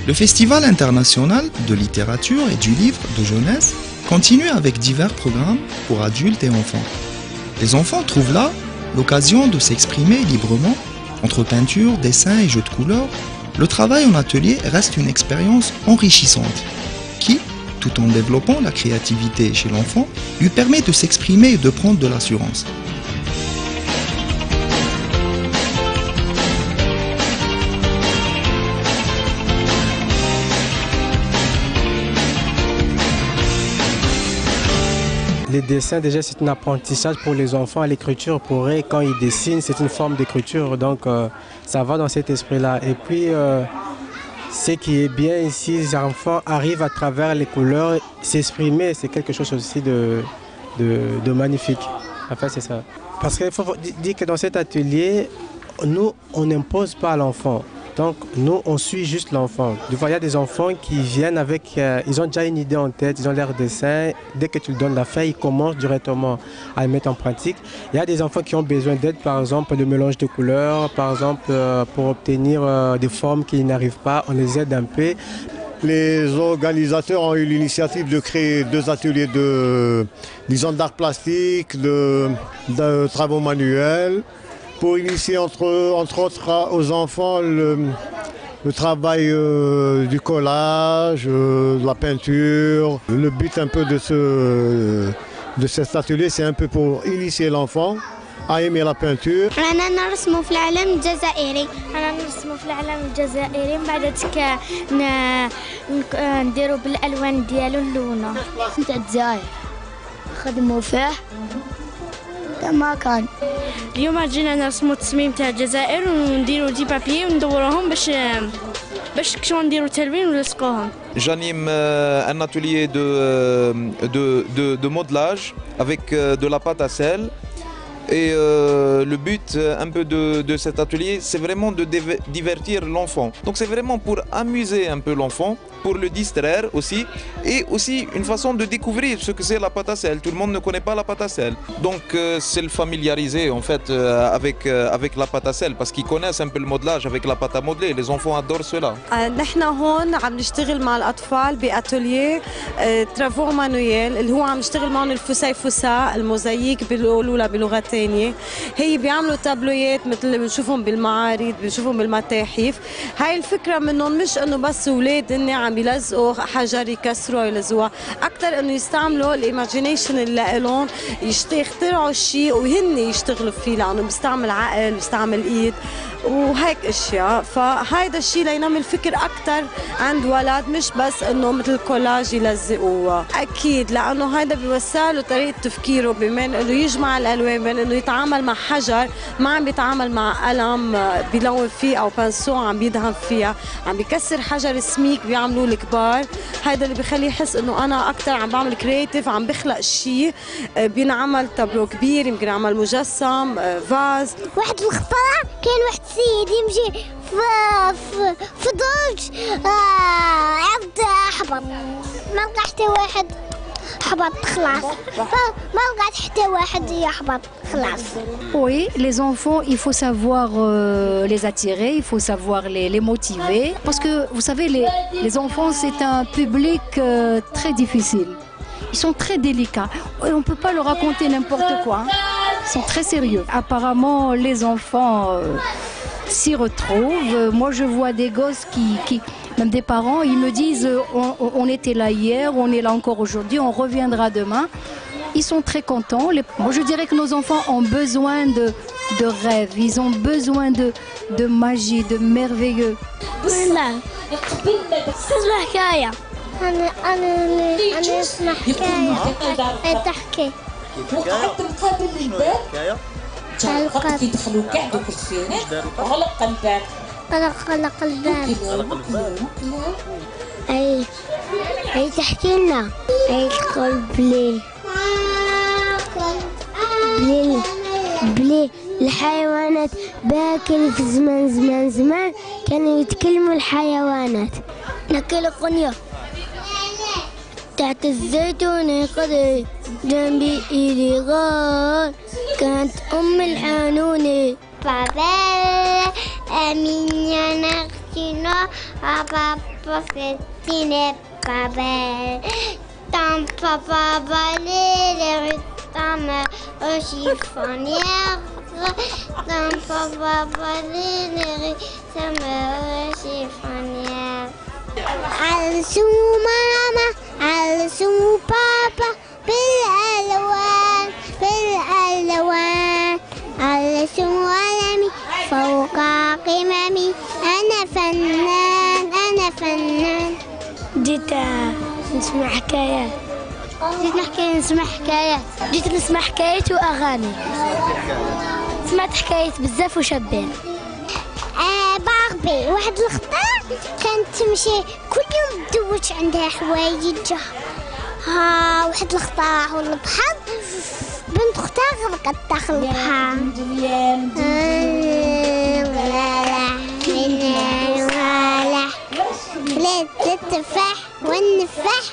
Le Festival international de littérature et du livre de jeunesse continue avec divers programmes pour adultes et enfants. Les enfants trouvent là l'occasion de s'exprimer librement entre peinture, dessin et jeux de couleurs. Le travail en atelier reste une expérience enrichissante qui, tout en développant la créativité chez l'enfant, lui permet de s'exprimer et de prendre de l'assurance. Les dessins, déjà, c'est un apprentissage pour les enfants. L'écriture, pour eux, quand ils dessinent, c'est une forme d'écriture. Donc, ça va dans cet esprit-là. Et puis, ce qui est bien ici, les enfants arrivent à travers les couleurs s'exprimer. C'est quelque chose aussi de magnifique. Enfin, c'est ça. Parce qu'il faut dire que dans cet atelier, nous, on n'impose pas à l'enfant. Donc, nous, on suit juste l'enfant. Il y a des enfants qui viennent avec... ils ont déjà une idée en tête, ils ont leur dessin. Dès que tu leur donnes la feuille, ils commencent directement à le mettre en pratique. Il y a des enfants qui ont besoin d'aide, par exemple, de mélange de couleurs, par exemple, pour obtenir des formes qu'ils n'arrivent pas. On les aide un peu. Les organisateurs ont eu l'initiative de créer 2 ateliers disons, d'art plastique, de travaux manuels, pour initier entre autres aux enfants le travail du collage, de la peinture. Le but un peu de cet atelier, c'est un peu pour initier l'enfant à aimer la peinture. أنا نرسم في العلم الجزائري. أنا نرسم في العلم الجزائري من بعد نديرو بالألوان ديالو نلونو. نتاع الجزائر خدموا فيه ما كان. اليوم جينا نرسموا التصميم تاع الجزائر ونديروا دي بابي وندوروهم باش كشو نديروا تلوين ونلصقوهم. J'anime un atelier de modelage avec de la pâte à sel. Et le but un peu de cet atelier, c'est vraiment de divertir l'enfant. Donc c'est vraiment pour amuser un peu l'enfant, pour le distraire aussi, et aussi une façon de découvrir ce que c'est la pâte à sel. Tout le monde ne connaît pas la pâte à sel. Donc c'est le familiariser en fait avec la pâte à sel, parce qu'ils connaissent un peu le modelage avec la pâte à modeler. Les enfants adorent cela. نحن هون عم نشتغل مع الأطفال بأتوليه ترافو مانويل اللي هو عم نشتغل معهم الفسيفساء الموزاييك بيقولوا لها بلغة ثانية. هي بيعملوا تابلويات مثل اللي بنشوفهم بالمعارض، بنشوفهم بالمتاحف. هاي الفكرة منهم مش إنه بس أولاد هن عم يلزقوا حجر يكسروا يلزقوها، أكثر إنه يستعملوا الإيماجينيشن اللي لهم يخترعوا شيء وهن يشتغلوا فيه، لأنه بيستعمل عقل بيستعمل إيد وهيك اشياء. فهيدا الشيء لينمي فكر اكثر عند ولد، مش بس انه مثل كولاج يلزقوها. اكيد لانه هيدا بيوسع له طريقه تفكيره، بمن انه يجمع الالوان، بين انه يتعامل مع حجر ما عم بيتعامل مع قلم بيلون فيه او بانسو عم بيدهن فيها، عم بيكسر حجر سميك بيعملوه الكبار. هيدا اللي بخليه يحس انه انا اكثر عم بعمل كرياتيف، عم بخلق شيء بينعمل تابلو كبير، يمكن اعمل مجسم فاز. واحد الخطره كان واحد السيد يمشي في درج عبد احبط، ما لقى حتى واحد حبط خلاص، ما لقى حتى واحد يحبط خلاص. Oui, les enfants, il faut savoir les attirer, il faut savoir les motiver, parce que vous savez, les enfants c'est un public très difficile. Ils sont très délicats et on ne peut pas leur raconter n'importe quoi. Ils sont très sérieux. Apparemment, les enfants s'y retrouvent. Moi, je vois des gosses même des parents, ils me disent on était là hier, on est là encore aujourd'hui, on reviendra demain. Ils sont très contents. Moi, je dirais que nos enfants ont besoin de rêves, ils ont besoin de magie, de merveilleux. أنا أسمع حكاية تحكي. فقط يدخلوا كاع دوك الشيرين وغلق الباب. غلق الباب. أي تحكي لنا. أي تقول بلي الحيوانات باكل في زمان كانوا يتكلموا الحيوانات. نقول قنية تحت الزيتون قدي جنبي إيدي غار كانت الحنونة بابا أمين يا نختنا papa fait n'est pas belle. Ton papa balait les rues de ta mère aux chiffonnières. Ton papa balait les rues de ta mère aux chiffonnières. علسوا ماما علسوا بابا بالألوان بالألوان علسوا علمي فوق قممي أنا فنان أنا فنان. جيت نسمع حكايات جيت نسمع حكايات وأغاني. سمعت حكايات بزاف وشابين. باربي واحد الخطا كانت تمشي كل يوم تدوش عندها حوايج. واحد الخطا والبحر بنت اختها غرقت داخل البحر. لا التفاح والنفاح